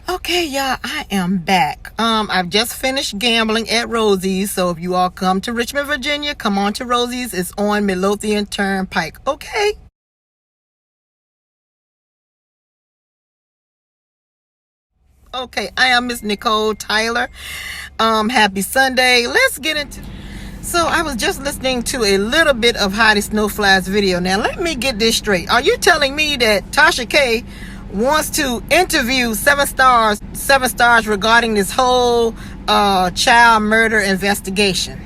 Okay, y'all, I am back. I've just finished gambling at Rosie's, so if you all come to Richmond, Virginia, come on to Rosie's. It's on Midlothian Turnpike, okay? Okay, I am Miss Nicole Tyler. Happy Sunday. Let's get into... So I was just listening to a little bit of Heidi Snowfly's video. Now, let me get this straight. Are you telling me that TASHA K wants to interview seven stars regarding this whole child murder investigation?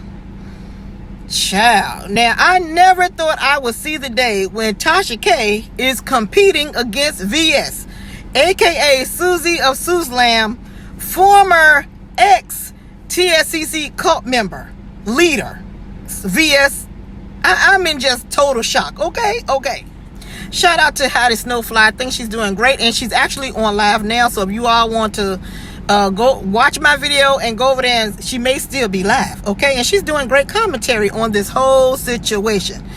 Child. Now, I never thought I would see the day when TASHA K is competing against VS, aka Susie of Sueslam, former ex-TSCC cult member, leader. VS, I'm in just total shock. Okay. Shout out to Heidi Snowfly. I think she's doing great, and she's actually on live now. So if you all want to go watch my video and go over there, and she may still be live. Okay, and she's doing great commentary on this whole situation.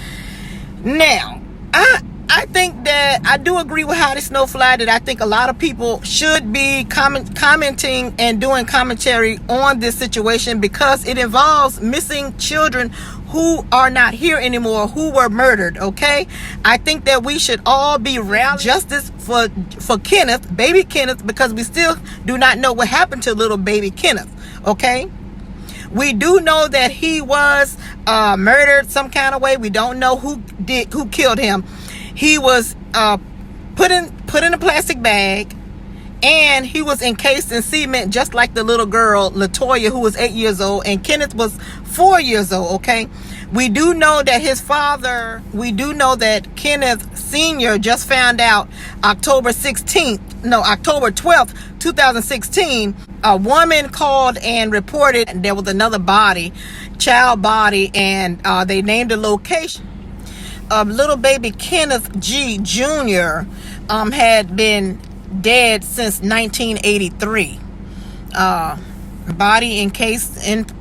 Now, I think that I do agree with Heidi Snowfly that I think a lot of people should be commenting and doing commentary on this situation because it involves missing children who are not here anymore, who were murdered, okay? I think that we should all be rallying justice for Kenneth, baby Kenneth, because we still do not know what happened to little baby Kenneth, okay? We do know that he was murdered some kind of way. We don't know who killed him. He was put in a plastic bag, and he was encased in cement, just like the little girl Latoya, who was 8 years old, and Kenneth was 4 years old. Okay, we do know that his father. We do know that Kenneth Sr. just found out October 12th, 2016. A woman called and reported there was another child body, and they named the location. Little baby Kenneth G. Jr. Had been dead since 1983. Body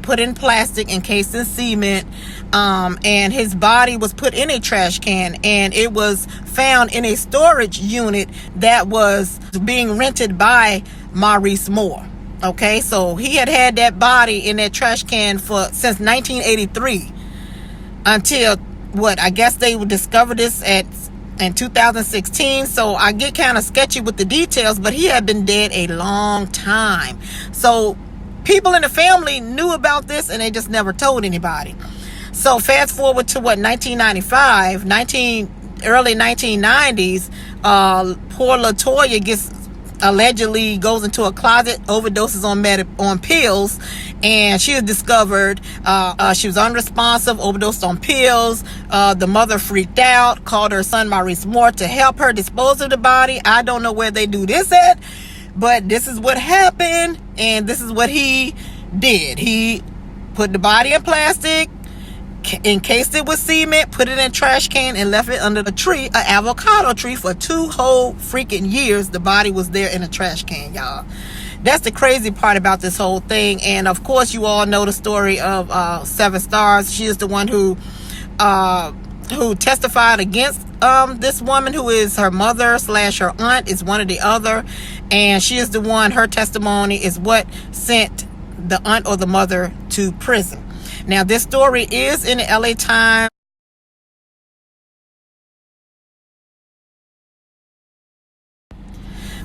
put in plastic, encased in cement, and his body was put in a trash can, and it was found in a storage unit that was being rented by Maurice Moore. Okay, so he had that body in that trash can since 1983 until I guess they would discover this in 2016. So I get kind of sketchy with the details, but he had been dead a long time. So people in the family knew about this, and they just never told anybody. So fast forward to 1995, early 1990s, poor Latoya allegedly goes into a closet, overdoses on pills, and she was discovered. She was unresponsive, overdosed on pills. The mother freaked out, called her son Maurice Moore to help her dispose of the body. I don't know where they do this at, but this is what happened, and this is what he did. He put the body in plastic, encased it with cement, put it in a trash can, and left it under a tree, an avocado tree, for 2 whole freaking years. The body was there in a trash can, y'all. That's the crazy part about this whole thing. And of course, you all know the story of Seven Stars. She is the one who testified against this woman, who is her mother / her aunt, is one or the other, and she is the one. Her testimony is what sent the aunt or the mother to prison. Now, this story is in the LA Times.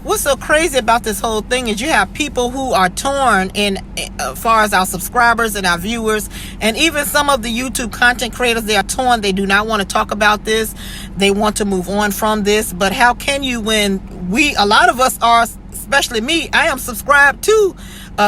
What's so crazy about this whole thing is you have people who are torn as far as our subscribers and our viewers, and even some of the YouTube content creators. They are torn. They do not want to talk about this. They want to move on from this. But how can you, when a lot of us are, especially me, I am subscribed to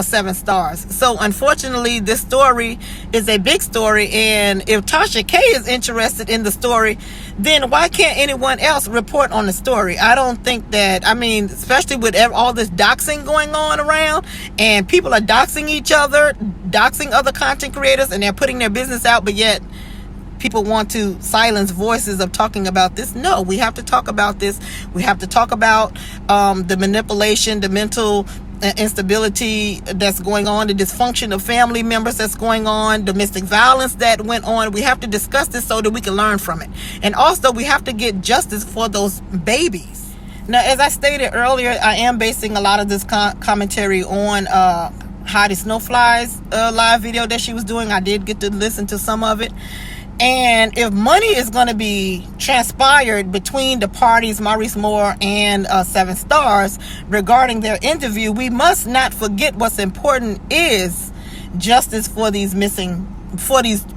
Seven Stars. So unfortunately, this story is a big story, and if TASHA K is interested in the story, then why can't anyone else report on the story? I don't think that, especially with all this doxing going on around, and people are doxing each other, doxing other content creators, and they're putting their business out, but yet people want to silence voices of talking about this. No, we have to talk about this. We have to talk about the manipulation, the mental instability that's going on, the dysfunction of family members that's going on, domestic violence that went on. We have to discuss this so that we can learn from it. And also, we have to get justice for those babies. Now, as I stated earlier, I am basing a lot of this commentary on Heidi Snowfly's live video that she was doing. I did get to listen to some of it. And if money is going to be transpired between the parties, Maurice Moore and 7 Stars, regarding their interview, we must not forget what's important is justice for these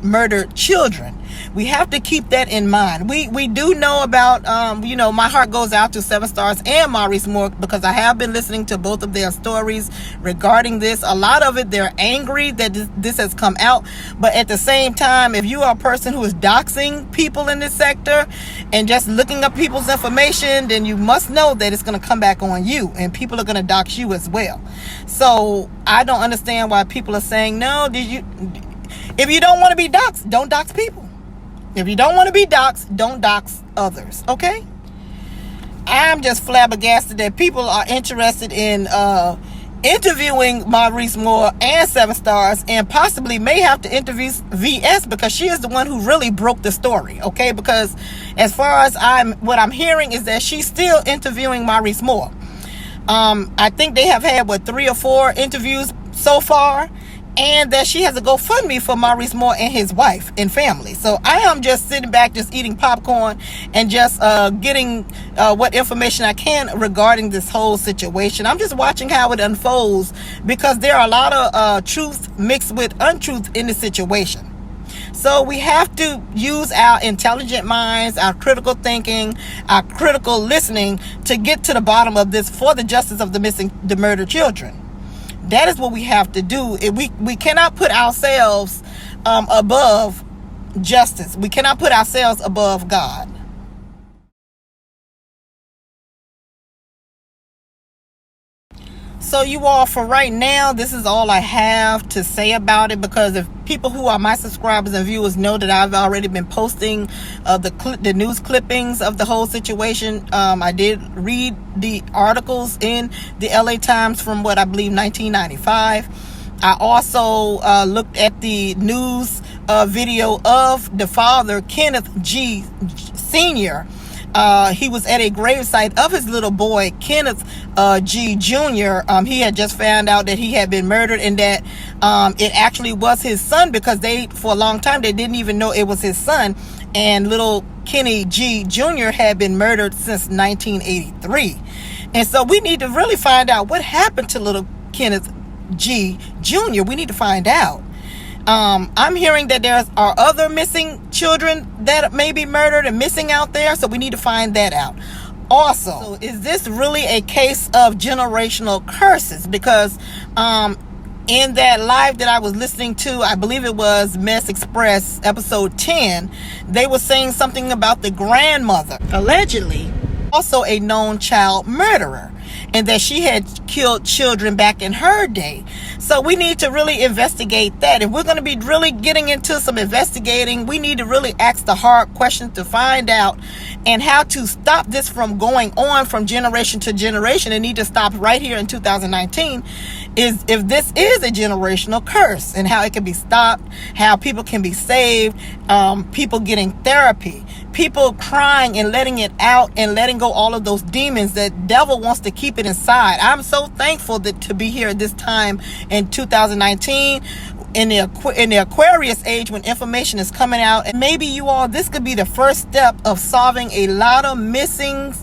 murdered children. We have to keep that in mind. We do know about, my heart goes out to 7 Stars and Maurice Moore, because I have been listening to both of their stories regarding this. A lot of it, they're angry that this has come out. But at the same time, if you are a person who is doxing people in this sector and just looking up people's information, then you must know that it's going to come back on you, and people are going to dox you as well. So I don't understand why people are saying, no, if you don't want to be doxed, don't dox people. If you don't want to be doxed, don't dox others, okay? I'm just flabbergasted that people are interested in interviewing Maurice Moore and 7 Stars, and possibly may have to interview VS, because she is the one who really broke the story, okay? Because as far as what I'm hearing is that she's still interviewing Maurice Moore. I think they have had 3 or 4 interviews so far, and that she has a GoFundMe for Maurice Moore and his wife and family. So I am just sitting back, just eating popcorn, and just getting what information I can regarding this whole situation. I'm just watching how it unfolds, because there are a lot of truth mixed with untruth in the situation. So we have to use our intelligent minds, our critical thinking, our critical listening to get to the bottom of this for the justice of the murdered children. That is what we have to do. We cannot put ourselves above justice. We cannot put ourselves above God. So you all, for right now, this is all I have to say about it, because if people who are my subscribers and viewers know that I've already been posting the news clippings of the whole situation. I did read the articles in the LA Times from what I believe 1995. I also looked at the news video of the father, Kenneth G. Sr. He was at a gravesite of his little boy, Kenneth G. Jr. He had just found out that he had been murdered, and that it actually was his son, because for a long time, they didn't even know it was his son. And little Kenny G. Jr. had been murdered since 1983. And so we need to really find out what happened to little Kenneth G. Jr. We need to find out. I'm hearing that there are other missing children that may be murdered and missing out there, so we need to find that out. Also, so is this really a case of generational curses? Because in that live that I was listening to, I believe it was Mess Express episode 10, they were saying something about the grandmother, allegedly also a known child murderer, and that she had killed children back in her day. So we need to really investigate that. If we're going to be really getting into some investigating, we need to really ask the hard questions to find out and how to stop this from going on from generation to generation. It need to stop right here in 2019. Is if this is a generational curse, and how it can be stopped, how people can be saved, people getting therapy, people crying and letting it out and letting go all of those demons that devil wants to keep it inside. I'm so thankful to be here at this time in 2019 in the Aquarius age, when information is coming out. And maybe you all, this could be the first step of solving a lot of missing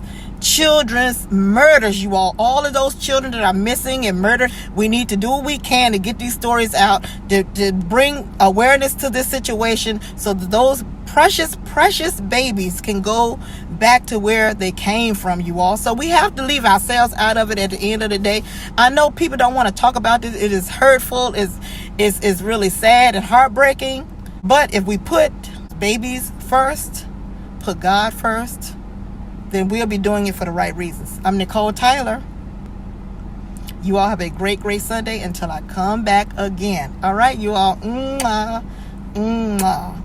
children's murders. You all of those children that are missing and murdered, we need to do what we can to get these stories out, to bring awareness to this situation, so that those precious babies can go back to where they came from, you all. So we have to leave ourselves out of it at the end of the day. I know people don't want to talk about this. It is hurtful, it's really sad and heartbreaking. But if we put babies first, put God first, then we'll be doing it for the right reasons. I'm Nicole Tyler. You all have a great Sunday until I come back again. All right, you all. Mwah, mwah.